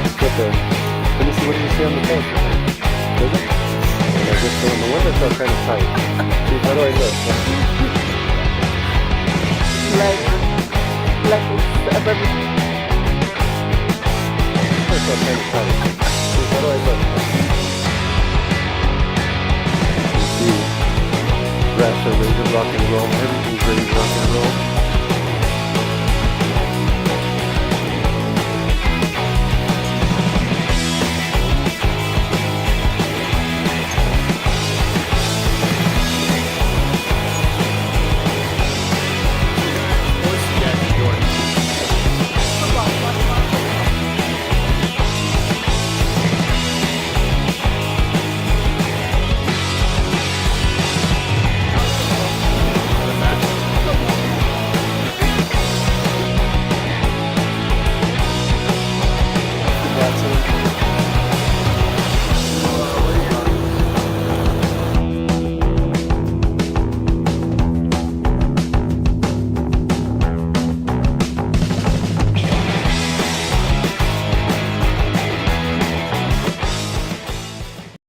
let's get the. Let me see what do you see on the tank. Does it? And I just go in the window, so kind of tight. See, how do I look? Like it's above the That's so kind of tight. See, how do I look? You see, Rasha, ready to rock and roll. Everything's ready to rock and roll.